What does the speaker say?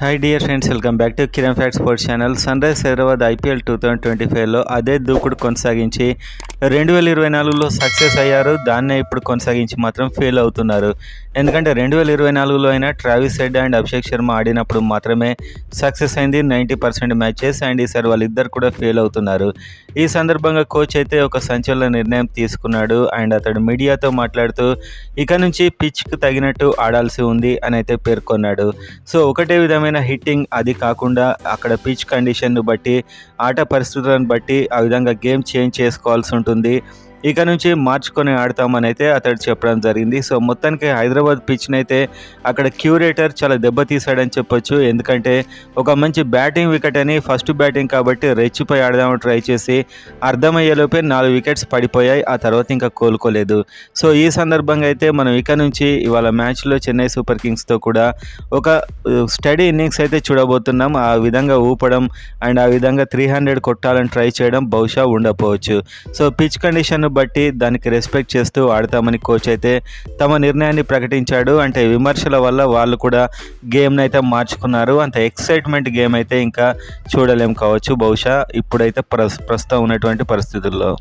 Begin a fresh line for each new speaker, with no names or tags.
Hi dear friends, welcome back to Kiran fact sports channel. Sun rise Hyderabad IPL 2025లో అదే దూకుడు కొనసాగించి 2024లో సక్సెస్ అయ్యారు. దాన్నే ఇప్పుడు కొనసాగించి మాత్రం ఫెయిల్ అవుతున్నారు. ఎందుకంటే 2024లో అయినా Travis head and Abhishek Sharma ఆడినప్పుడు మాత్రమే సక్సెస్ అయింది 90% మ్యాచెస్. అండ్ ఈసారి వాళ్ళిద్దరు కూడా ఫెయిల్ అవుతున్నారు. ఈ సందర్భంగా కోచ్ అయితే ఒక సంచలన నిర్ణయం తీసుకున్నాడు. అండ్ అతడు మీడియాతో మాట్లాడుతూ ఇక నుంచి పిచ్కు తగినట్టు ఆడాల్సి ఉంది అని అయితే పేర్కొన్నాడు. సో ఒకటే విధమైన హిట్టింగ్, అది కాకుండా అక్కడ పిచ్ కండిషన్ను బట్టి, ఆట పరిస్థితులను బట్టి ఆ విధంగా గేమ్ చేంజ్ చేసుకోవాల్సి ఉంటుంది. ఇక నుంచి మార్చుకొని ఆడతామని అయితే అతడు చెప్పడం జరిగింది. సో మొత్తానికి హైదరాబాద్ పిచ్ని అయితే అక్కడ క్యూరేటర్ చాలా దెబ్బతీశాడని చెప్పొచ్చు. ఎందుకంటే ఒక మంచి బ్యాటింగ్ వికెట్ అని, ఫస్ట్ బ్యాటింగ్ కాబట్టి రెచ్చిపోయి ఆడదామని ట్రై చేసి అర్థమయ్యేలోపే 4 వికెట్స్ పడిపోయాయి. ఆ తర్వాత ఇంకా కోలుకోలేదు. సో ఈ సందర్భంగా అయితే మనం ఇక నుంచి ఇవాళ మ్యాచ్లో చెన్నై సూపర్ కింగ్స్తో కూడా ఒక స్టడీ ఇన్నింగ్స్ అయితే చూడబోతున్నాం. ఆ విధంగా ఊపడం అండ్ ఆ విధంగా 300 కొట్టాలని ట్రై చేయడం బహుశా ఉండకపోవచ్చు. సో పిచ్ కండిషన్ బట్టి దానికి రెస్పెక్ట్ చేస్తూ ఆడతామని కోచ్ అయితే తమ నిర్ణయాన్ని ప్రకటించాడు. అంటే విమర్శల వల్ల వాళ్ళు కూడా గేమ్ని అయితే మార్చుకున్నారు. అంత ఎక్సైట్మెంట్ గేమ్ అయితే ఇంకా చూడలేం కావచ్చు బహుశా ఇప్పుడైతే ప్రస్తుతం ఉన్నటువంటి పరిస్థితుల్లో.